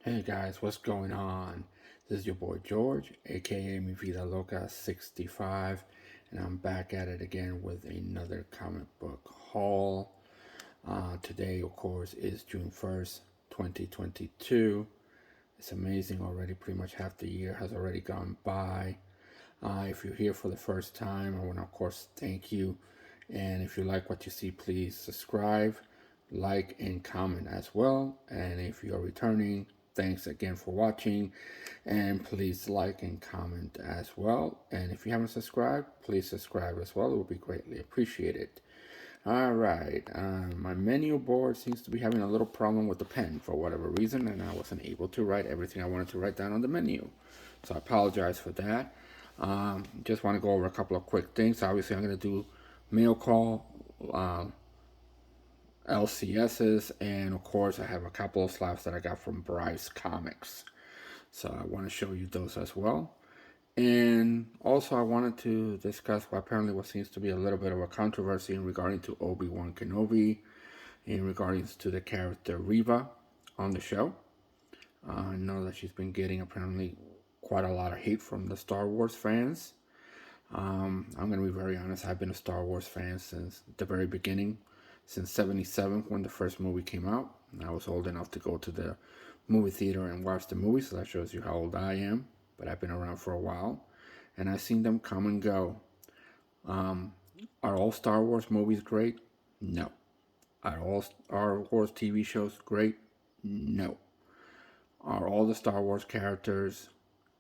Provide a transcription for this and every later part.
Hey guys, what's going on? This is your boy George, aka Mi Vida Loca 65, and I'm back at it again with another comic book haul. Today, of course, is June 1st, 2022. It's amazing already, pretty much half the year has already gone by. If you're here for the first time, I want to, of course, thank you. And if you like what you see, please subscribe, like, and comment as well. And if you're returning, thanks again for watching. And please like and comment as well. And if you haven't subscribed, please subscribe as well. It would be greatly appreciated. All right, my menu board seems to be having a little problem with the pen for whatever reason, and I wasn't able to write everything I wanted to write down on the menu. So I apologize for that. Just want to go over a couple of quick things. Obviously, I'm going to do mail call, LCSs, and of course, I have a couple of slabs that I got from Brys Comics. So I want to show you those as well. And also, I wanted to discuss what seems to be a little bit of a controversy in regarding to Obi-Wan Kenobi, in regards to the character Reva on the show. I know that she's been getting apparently quite a lot of hate from the Star Wars fans. I'm going to be very honest. I've been a Star Wars fan since the very beginning, since '77 when the first movie came out. I was old enough to go to the movie theater and watch the movie, so that shows you how old I am. But I've been around for a while, and I've seen them come and go. Um, are all Star Wars movies great? No. Are all Star Wars TV shows great? No. Are all the Star Wars characters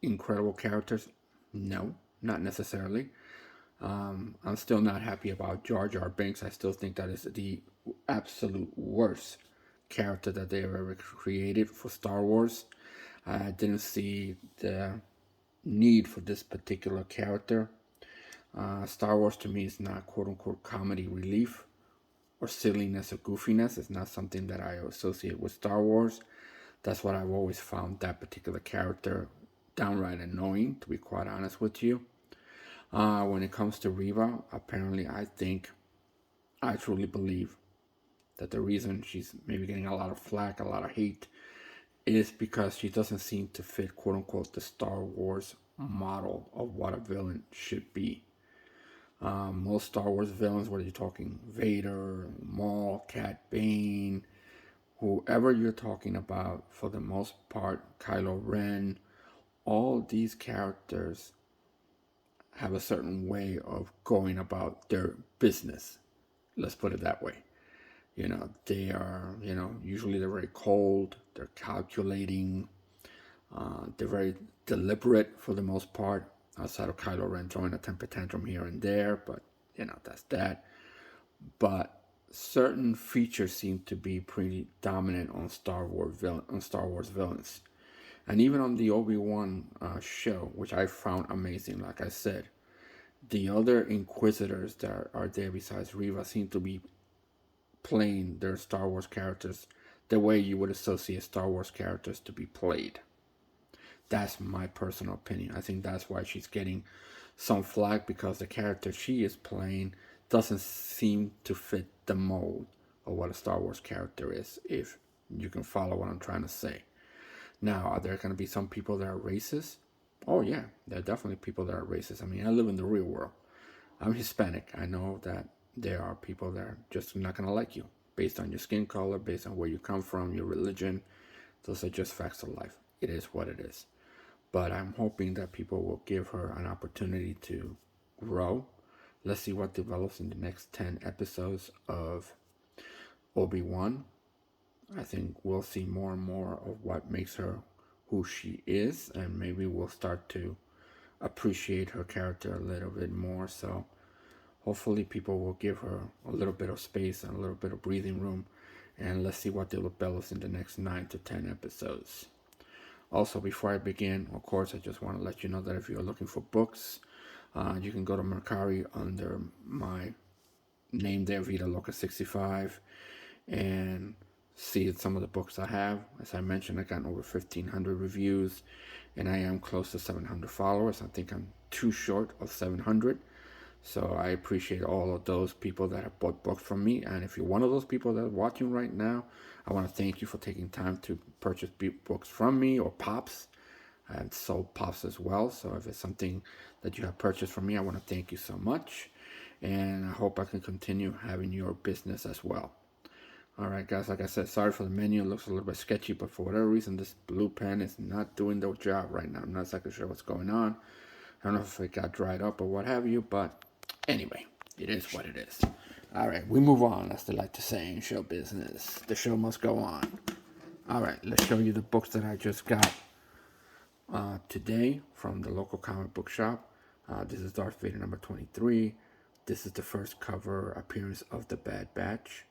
incredible characters? No, not necessarily. I'm still not happy about Jar Jar Binks. I still think that is the absolute worst character that they have ever created for Star Wars. I didn't see the need for this particular character. Star Wars to me is not quote unquote comedy relief or silliness or goofiness. It's not something that I associate with Star Wars. That's what I've always found that particular character downright annoying, to be quite honest with you. When it comes to Reva, apparently I truly believe that the reason she's maybe getting a lot of flack, a lot of hate, is because she doesn't seem to fit, quote unquote, the Star Wars model of what a villain should be. Most Star Wars villains, whether you're talking Vader, Maul, Cat Bane, whoever you're talking about, for the most part, Kylo Ren, all these characters have a certain way of going about their business. Let's put it that way. They are, usually they're very cold, they're calculating, they're very deliberate for the most part, outside of Kylo Ren throwing a temper tantrum here and there, but, that's that. But certain features seem to be pretty dominant on Star Wars villains. And even on the Obi-Wan show, which I found amazing, like I said, the other Inquisitors that are there besides Reva seem to be playing their Star Wars characters the way you would associate Star Wars characters to be played. That's my personal opinion. I think that's why she's getting some flack, because the character she is playing doesn't seem to fit the mold of what a Star Wars character is, if you can follow what I'm trying to say. Now, are there going to be some people that are racist? Oh, yeah, there are definitely people that are racist. I mean, I live in the real world. I'm Hispanic. I know that there are people that are just not going to like you based on your skin color, based on where you come from, your religion. Those are just facts of life. It is what it is. But I'm hoping that people will give her an opportunity to grow. Let's see what develops in the next 10 episodes of Obi-Wan. I think we'll see more and more of what makes her who she is, and maybe we'll start to appreciate her character a little bit more. So hopefully people will give her a little bit of space and a little bit of breathing room, and let's see what develops in the next 9 to 10 episodes. Also, before I begin, of course, I just want to let you know that if you're looking for books, you can go to Mercari under my name there, Vida Loca 65, and see some of the books I have. As I mentioned, I got over 1,500 reviews, and I am close to 700 followers. I think I'm too short of 700. So I appreciate all of those people that have bought books from me. And if you're one of those people that are watching right now, I want to thank you for taking time to purchase books from me or Pops. I've sold Pops as well. So if it's something that you have purchased from me, I want to thank you so much. And I hope I can continue having your business as well. All right, guys, like I said, sorry for the menu. It looks a little bit sketchy, but for whatever reason, this blue pen is not doing the job right now. I'm not exactly sure what's going on. I don't know if it got dried up or what have you, but anyway, it is what it is. All right, we move on, as they like to say in show business. The show must go on. All right, let's show you the books that I just got today from the local comic book shop. This is Darth Vader number 23. This is the first cover appearance of the Bad Batch.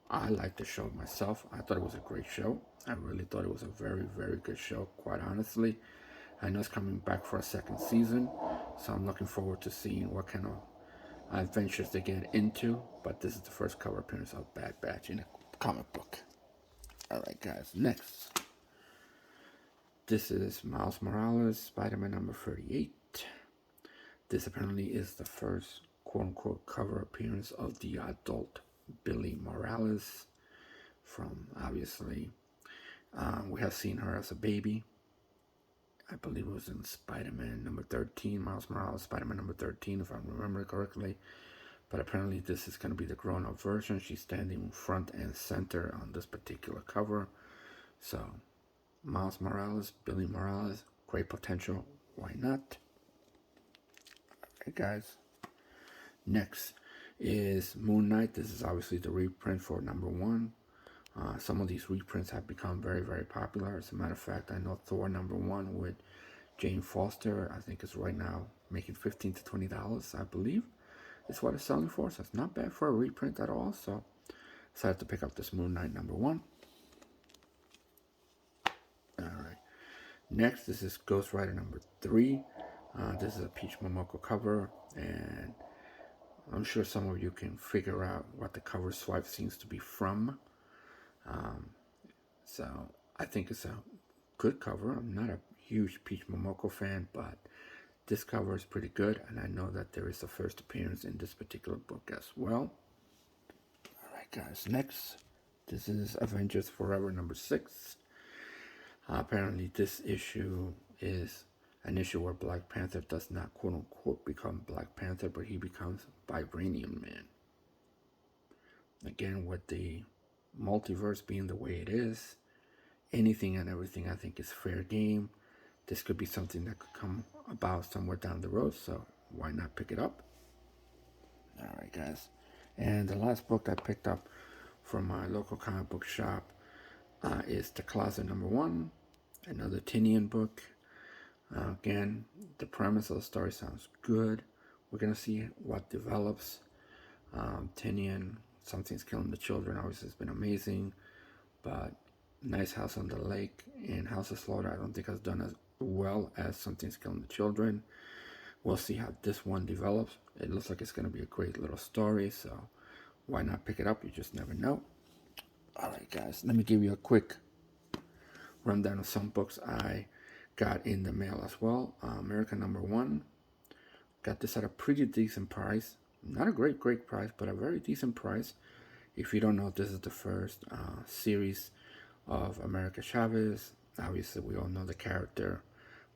I liked the show myself. I thought it was a great show. I really thought it was a very, very good show, quite honestly. I know it's coming back for a second season, so I'm looking forward to seeing what kind of adventures they get into. But this is the first cover appearance of Bad Batch in a comic book. Alright, guys, next. This is Miles Morales, Spider-Man number 38. This apparently is the first quote-unquote cover appearance of the adult Billy Morales from, obviously, we have seen her as a baby. I believe it was in Spider-Man number 13, Miles Morales, Spider-Man number 13, if I remember correctly. But apparently this is going to be the grown-up version. She's standing front and center on this particular cover. So, Miles Morales, Billy Morales, great potential. Why not? Alright, guys. Next is Moon Knight. This is obviously the reprint for number 1. Some of these reprints have become very, very popular. As a matter of fact, I know Thor number 1 with Jane Foster, I think, is right now making $15 to $20, I believe, is what it's selling for. So it's not bad for a reprint at all. So decided to pick up this Moon Knight number 1. All right. Next, this is Ghost Rider number 3. This is a Peach Momoko cover, and I'm sure some of you can figure out what the cover swipe seems to be from. So I think it's a good cover. I'm not a huge Peach Momoko fan, but this cover is pretty good, and I know that there is a first appearance in this particular book as well. Alright, guys, next, this is Avengers Forever number 6. Apparently this issue is an issue where Black Panther does not quote-unquote become Black Panther, but he becomes Vibranium Man. Again, with the multiverse being the way it is, anything and everything I think is fair game. This could be something that could come about somewhere down the road, so why not pick it up? Alright, guys. And the last book I picked up from my local comic book shop is The Closet number 1, another Tinian book. Again, the premise of the story sounds good. We're going to see what develops. Tinian, Something's Killing the Children, obviously has been amazing, but Nice House on the Lake and House of Slaughter I don't think has done as well as Something's Killing the Children. We'll see how this one develops. It looks like it's going to be a great little story, so why not pick it up? You just never know. Alright, guys, let me give you a quick rundown of some books I got in the mail as well. America number 1. Got this at a pretty decent price. Not a great price, but a very decent price. If you don't know, this is the first series of America Chavez. Obviously, we all know the character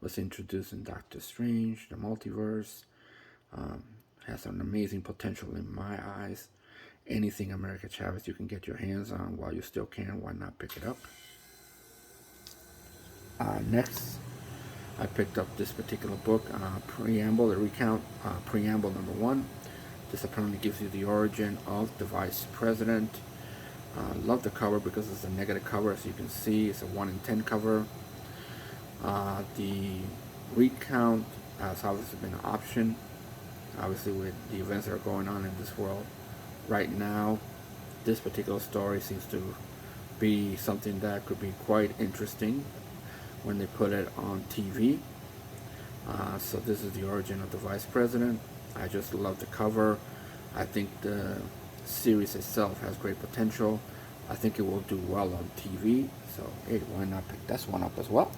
was introduced in Doctor Strange, the multiverse. Has an amazing potential in my eyes. Anything America Chavez you can get your hands on while you still can, why not pick it up? Next, I picked up this particular book, Preamble, the Recount, Preamble number 1. This apparently gives you the origin of the Vice President. Love the cover because it's a negative cover. As you can see, it's a 1 in 10 cover. The recount has obviously been an option. Obviously, with the events that are going on in this world right now, this particular story seems to be something that could be quite interesting when they put it on TV. So this is the origin of the Vice President. I just love the cover. I think the series itself has great potential. I think it will do well on TV. So hey, why not pick this one up as well?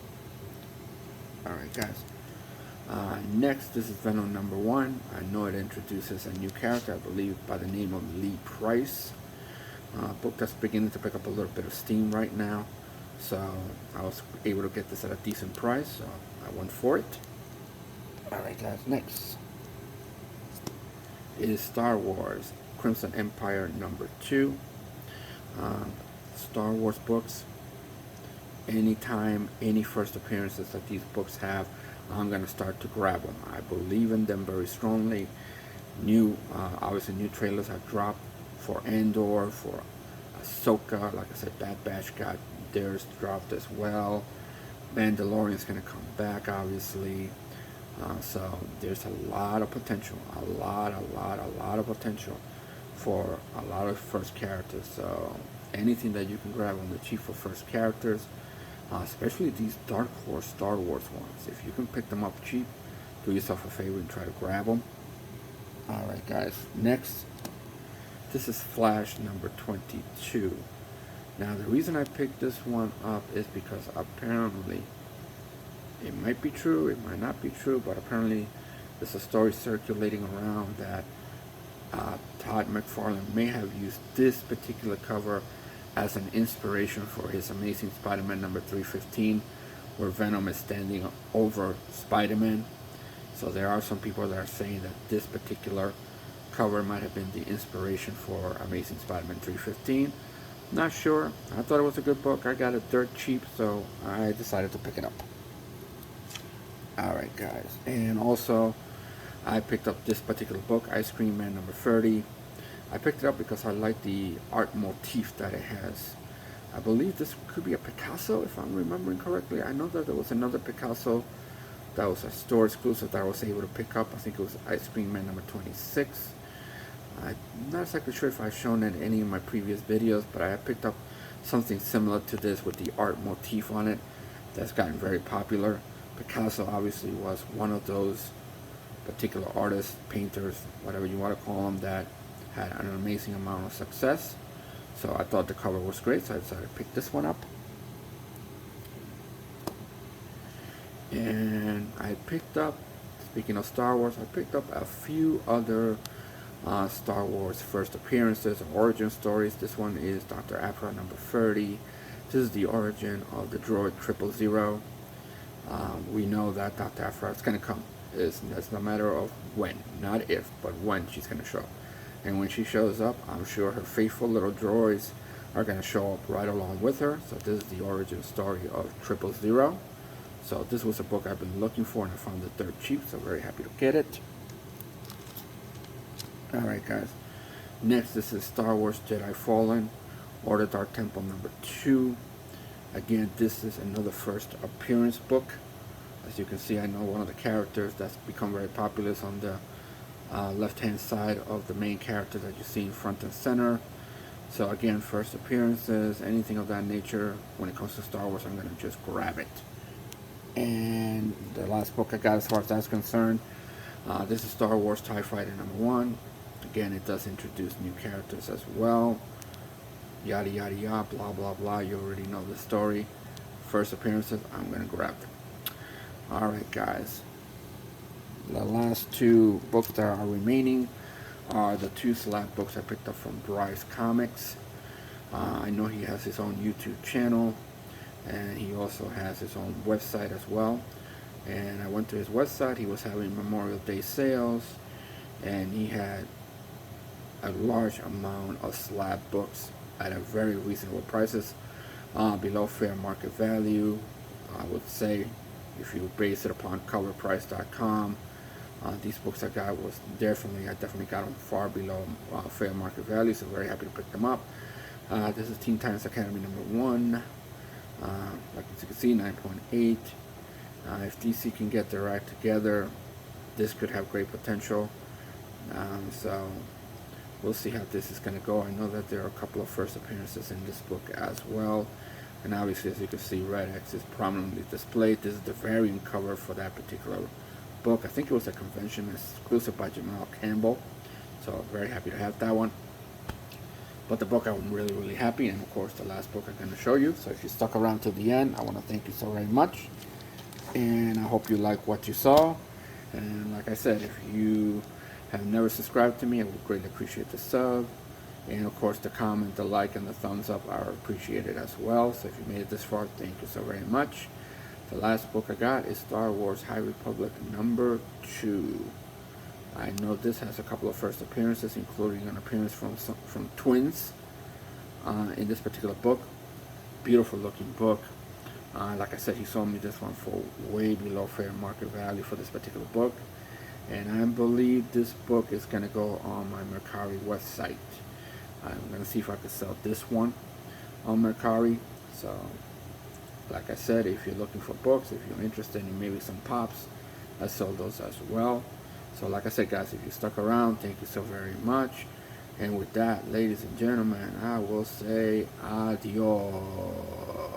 Alright, guys. Next, this is Venom #1. I know it introduces a new character, I believe, by the name of Brys. Book that's beginning to pick up a little bit of steam right now. So I was able to get this at a decent price, so I went for it. Alright guys, next is Star Wars Crimson Empire #2. Star Wars books, anytime, any first appearances that these books have, I'm going to start to grab them. I believe in them very strongly. Obviously new trailers have dropped for Andor, for Ahsoka. Like I said, Bad Batch got theirs dropped as well. Mandalorian's going to come back, obviously. So there's a lot of potential, a lot of potential for a lot of first characters. So anything that you can grab on the cheap for first characters, especially these Dark Horse Star Wars ones, if you can pick them up cheap, do yourself a favor and try to grab them. Alright guys, next, this is Flash #22. Now the reason I picked this one up is because apparently, it might be true, it might not be true, but apparently there's a story circulating around that Todd McFarlane may have used this particular cover as an inspiration for his Amazing Spider-Man #315, where Venom is standing over Spider-Man. So there are some people that are saying that this particular cover might have been the inspiration for Amazing Spider-Man 315. Not sure. I thought it was a good book. I got it dirt cheap, so I decided to pick it up. Alright guys, and also I picked up this particular book, Ice Cream Man #30. I picked it up because I like the art motif that it has. I believe this could be a Picasso, if I'm remembering correctly. I know that there was another Picasso that was a store exclusive that I was able to pick up. I think it was Ice Cream Man #26. I'm not exactly sure if I've shown it in any of my previous videos, but I picked up something similar to this with the art motif on it that's gotten very popular. Picasso obviously was one of those particular artists, painters, whatever you want to call them, that had an amazing amount of success. So I thought the cover was great, so I decided to pick this one up. And I picked up, speaking of Star Wars, I picked up a few other Star Wars first appearances or origin stories. This one is Dr. Aphra #30. This is the origin of the droid 000. We know that Dr. Aphra is going to come. It's a matter of when, not if, but when she's going to show up. And when she shows up, I'm sure her faithful little droids are going to show up right along with her. So this is the origin story of 000. So this was a book I've been looking for, and I found it dirt cheap, so very happy to get it. Alright guys, next this is Star Wars Jedi Fallen, Order Dark Temple #2. Again, this is another first appearance book. As you can see, I know one of the characters that's become very popular is on the left hand side of the main character that you see in front and center. So again, first appearances, anything of that nature, when it comes to Star Wars, I'm going to just grab it. And the last book I got as far as that's concerned, this is Star Wars TIE Fighter #1. Again, it does introduce new characters as well. Yada yada yada, blah blah blah. You already know the story. First appearances, I'm going to grab them. Alright guys, the last two books that are remaining are the two Slab books I picked up from Brys Comics. I know he has his own YouTube channel, and he also has his own website as well. And I went to his website, he was having Memorial Day sales, and he had a large amount of Slab books at a very reasonable prices, below fair market value. I would say if you base it upon coverprice.com, these books I got was I definitely got them far below fair market value, so very happy to pick them up. This is Teen Titans Academy #1. Like you can see, 9.8. If DC can get their act together, this could have great potential. So we'll see how this is going to go. I know that there are a couple of first appearances in this book as well. And obviously, as you can see, Red X is prominently displayed. This is the variant cover for that particular book. I think it was a convention exclusive by Jamal Campbell. So very happy to have that one. But the book, I'm really happy. And of course, the last book I'm going to show you. So if you stuck around till the end, I want to thank you so very much. And I hope you like what you saw. And like I said, if you have never subscribed to me, I would greatly appreciate the sub. And of course, the comment, the like, and the thumbs up are appreciated as well. So if you made it this far, thank you so very much. The last book I got is Star Wars High Republic #2. I know this has a couple of first appearances, including an appearance from twins in this particular book. Beautiful looking book. Like I said, he sold me this one for way below fair market value for this particular book. And I believe this book is going to go on my Mercari website. I'm going to see if I can sell this one on Mercari. So, like I said, if you're looking for books, if you're interested in maybe some pops, I sell those as well. So like I said, guys, if you stuck around, thank you so very much. And with that, ladies and gentlemen, I will say adios.